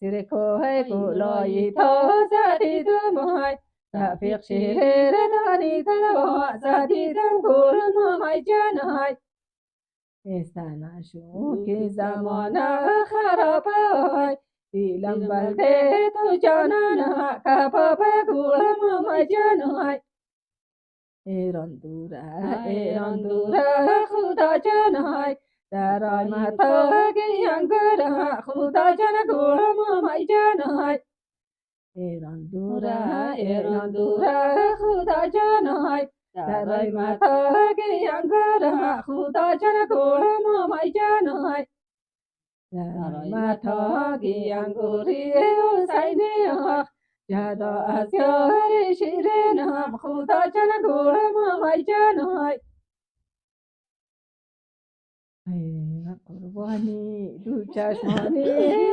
زیر کوه گلایی تازه دیدم های رفیق شیر دانی تازه دیدم گلم های جان های استناشو که زمانه خراب های دیلم بلده تو جانانا کباب گلم های جان های ایران دوره خدا جان های در آمد گیانگره خدا جان گلم های جان های ایران دوره خدا جان های در آمد گیانگره خدا جان گلم های جان های در آمد گیانگوری حسینی ها جدا از یار شیرین هم خدا جان گلم های جان های ای قربانی دو چشمانی